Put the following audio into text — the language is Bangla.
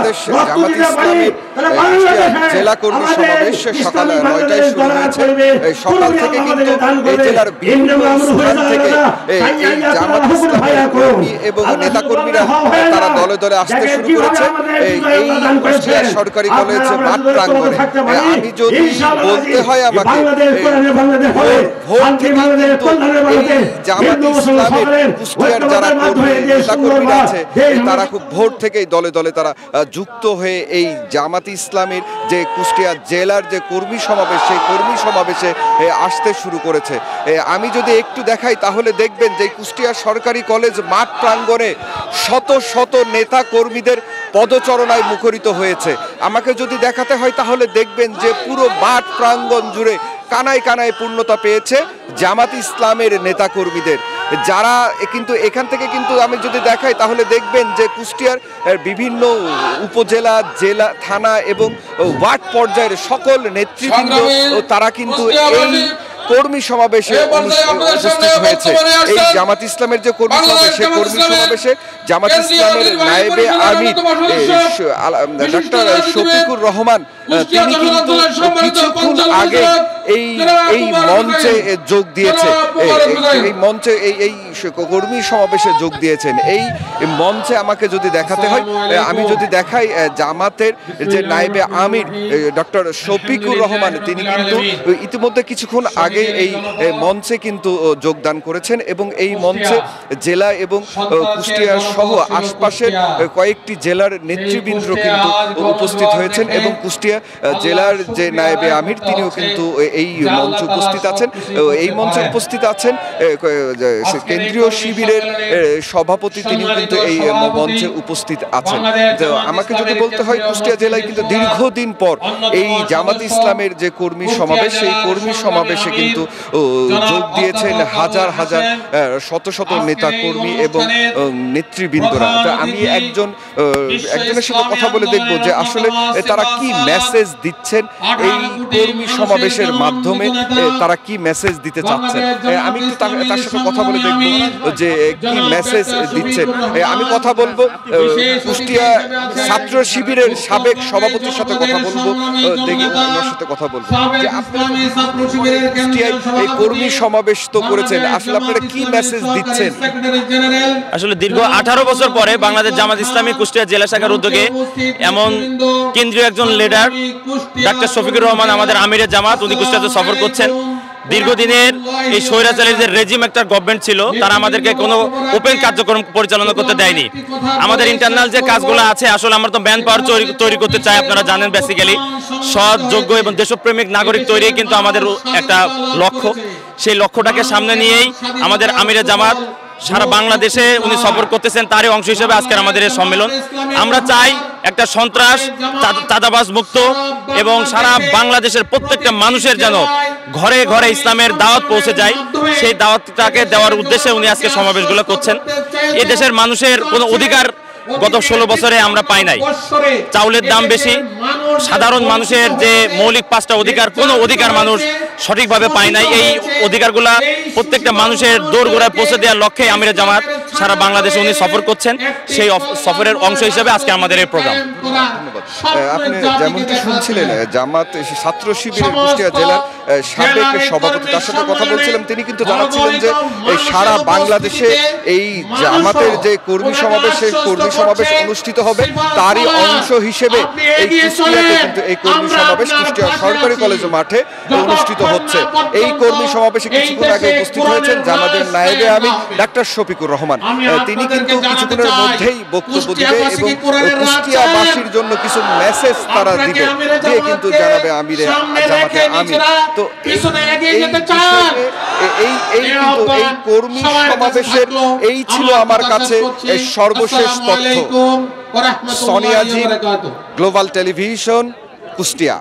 বাংলাদেশ জামাত ইসলামের জেলা কর্মী সমাবেশ সকাল ৯টায় শুরু হয়েছে। সকাল থেকে কিন্তু এই জেলার বিভিন্ন স্থান থেকে এই জামাত ইসলামের কর্মী এবং নেতাকর্মীরা তারা দলে দলে আসতে শুরু করেছে এই কুষ্টিয়া সরকারি কলেজ মাঠ প্রাঙ্গণে। আমি যদি বলতে হয় আমাকে ভোর থেকে জামাত ইসলামের কুষ্টিয়ার যারা নেতাকর্মীরা আছে তারা খুব ভোর থেকেই দলে দলে তারা যুক্ত হয়ে এই জামাত ইসলামের যে কুষ্টিয়া জেলার যে কর্মী সমাবেশ সেই কর্মী সমাবেশে আসতে শুরু করেছে। আমি যদি একটু দেখাই তাহলে দেখবেন যে কুষ্টিয়া সরকারি কলেজ মাঠ প্রাঙ্গণে শত শত নেতা কর্মীদের পদচারণায় মুখরিত হয়েছে। আমাকে যদি দেখাতে হয় তাহলে দেখবেন যে পুরো মাঠ প্রাঙ্গণ জুড়ে কানায় কানায় পূর্ণতা পেয়েছে জামাত ইসলামের নেতাকর্মীদের, যারা কিন্তু এখান থেকে কিন্তু আমি যদি দেখাই তাহলে দেখবেন যে কুষ্টিয়ার বিভিন্ন উপজেলা, জেলা, থানা এবং ওয়ার্ড পর্যায়ের সকল নেতৃবৃন্দ তারা কিন্তু এই কর্মী সমাবেশে উপস্থিত হয়েছে। এই জামাত ইসলামের যে কর্মী সমাবেশ সেই কর্মী সমাবেশে জামাত ইসলামের নায়েবে আমির ডাক্তার শফিকুর রহমান তিনি কিন্তু কিছুক্ষণ আগে এই মঞ্চে যোগ দিয়েছে, এই মঞ্চে এই কর্মী সমাবেশে যোগ দিয়েছেন। এই মঞ্চে আমাকে যদি দেখাতে হয়, আমি যদি দেখাই জামাতের যে নায়েবে আমির ডক্টর শফিকুর রহমান তিনি কিন্তু ইতিমধ্যে কিছুক্ষণ আগে এই মঞ্চে কিন্তু যোগদান করেছেন এবং এই মঞ্চে জেলা এবং কুষ্টিয়া সহ আশপাশের কয়েকটি জেলার নেতৃবৃন্দ কিন্তু উপস্থিত হয়েছেন এবং কুষ্টিয়া জেলার যে নায়েবে আমির তিনিও কিন্তু এই মঞ্চে উপস্থিত আছেন। এই মঞ্চে উপস্থিত আছেন কেন্দ্রীয় শিবিরের সভাপতি, তিনিও কিন্তু এই মঞ্চে উপস্থিত আছেন। আমাকে যদি বলতে হয় কুষ্টিয়া জেলায় কিন্তু দীর্ঘদিন পর এই জামাত ইসলামের যে কর্মী সমাবেশ সেই কর্মী সমাবেশে কিন্তু যোগ দিয়েছেন হাজার হাজার শত শত নেতা কর্মী এবং নেতৃবৃন্দরা। আমি একজনের সাথে কথা বলে দেখবো যে আসলে তারা কি মেসেজ দিচ্ছেন এই কর্মী সমাবেশের মাধ্যমে, তারা কি মেসেজ দিতে চাচ্ছেন। আমি একটু তার সাথে কথা বলে দেখবো যে কি মেসেজ দিচ্ছেন। আমি কথা বলবো কুষ্টিয়া ছাত্র শিবিরের সাবেক সভাপতির সাথে কথা বলবো, দেখি ওনার সাথে কথা বলবো যে আপনারা কুষ্টিয়ায় এই কর্মী সমাবেশ তো করেছেন, আসলে আপনারা কি মেসেজ দিচ্ছেন। আসলে দীর্ঘ 18 বছর পরে বাংলাদেশ জামাত ইসলামী কুষ্টিয়া জেলা শাখার উদ্যোগে এমন কেন্দ্রীয় একজন লিডার ডাক্তার শফিকুর রহমান আমাদের আমিরের জামাত, উনি কুষ্টিয়াতে সফর করছেন। দীর্ঘদিনের এই স্বৈরাচারী যে রেজিম একটা গভর্নমেন্ট ছিল তারা আমাদেরকে কোনো ওপেন কার্যক্রম পরিচালনা করতে দেয়নি। আমাদের ইন্টারনাল যে কাজগুলো আছে, আসলে আমরা তো ম্যান পাওয়ার তৈরি করতে চাই, আপনারা জানেন বেসিক্যালি সৎ, যোগ্য এবং দেশপ্রেমিক নাগরিক তৈরি কিন্তু আমাদের একটা লক্ষ্য। সেই লক্ষ্যটাকে সামনে নিয়েই আমাদের আমিরের জামাত সারা বাংলাদেশে উনি সফর করতেছেন, তারই অংশ হিসেবে আজকের আমাদের এই সম্মেলন। আমরা চাই একটা সন্ত্রাস, চাঁদাবাজ মুক্ত এবং সারা বাংলাদেশের প্রত্যেকটা মানুষের যেন ঘরে ঘরে ইসলামের দাওয়াত পৌঁছে যায়। সেই দাওয়াতটাকে দেওয়ার উদ্দেশ্যে উনি আজকে সমাবেশগুলো করছেন। এই দেশের মানুষের কোনো অধিকার গত 16 বছরে আমরা পাই নাই। চাউলের দাম বেশি, সাধারণ মানুষের যে মৌলিক 5টা অধিকার, কোনো অধিকার মানুষ সঠিকভাবে পায় নাই। এই অধিকারগুলা প্রত্যেকটা মানুষের দোরগোড়ায় পৌঁছে দেওয়ার লক্ষ্যে আমিরের জামাত সারা বাংলাদেশে উনি সফর করছেন। সেই সফরের অংশ হিসেবে আজকে আমাদের এই প্রোগ্রাম। আপনি যেমনটি শুনছিলেন জামাত ছাত্র শিবিরের কুষ্টিয়া জেলার সাবেক সভাপতি, তার সাথে কথা বলছিলাম। তিনি কিন্তু জানাচ্ছিলেন যে সারা বাংলাদেশে এই জামাতের যে কর্মী সমাবেশ সেই কর্মী সমাবেশ অনুষ্ঠিত হবে, তারই অংশ হিসেবে এই কুষ্টিয়াতে কিন্তু এই কর্মী সমাবেশ কুষ্টিয়া সরকারি কলেজ মাঠে অনুষ্ঠিত হচ্ছে। এই কর্মী সমাবেশে কিছুক্ষণ আগে উপস্থিত হয়েছেন জামাতের নায়েবে আমির ডাক্তার শফিকুর রহমান। তিনি কিন্তু কিছুক্ষণের মধ্যেই বক্তব্য দিবে এবং কুষ্টিয়াবাসীর জন্য কিছু মেসেজ তারা দিবে, দিয়ে কিন্তু জানাবে আমিরে জামাতে আমির। তো এই কর্মী সমাবেশের এই ছিল আমার কাছে সর্বশেষ তথ্য। সোনিয়া জি, গ্লোবাল টেলিভিশন, কুষ্টিয়া।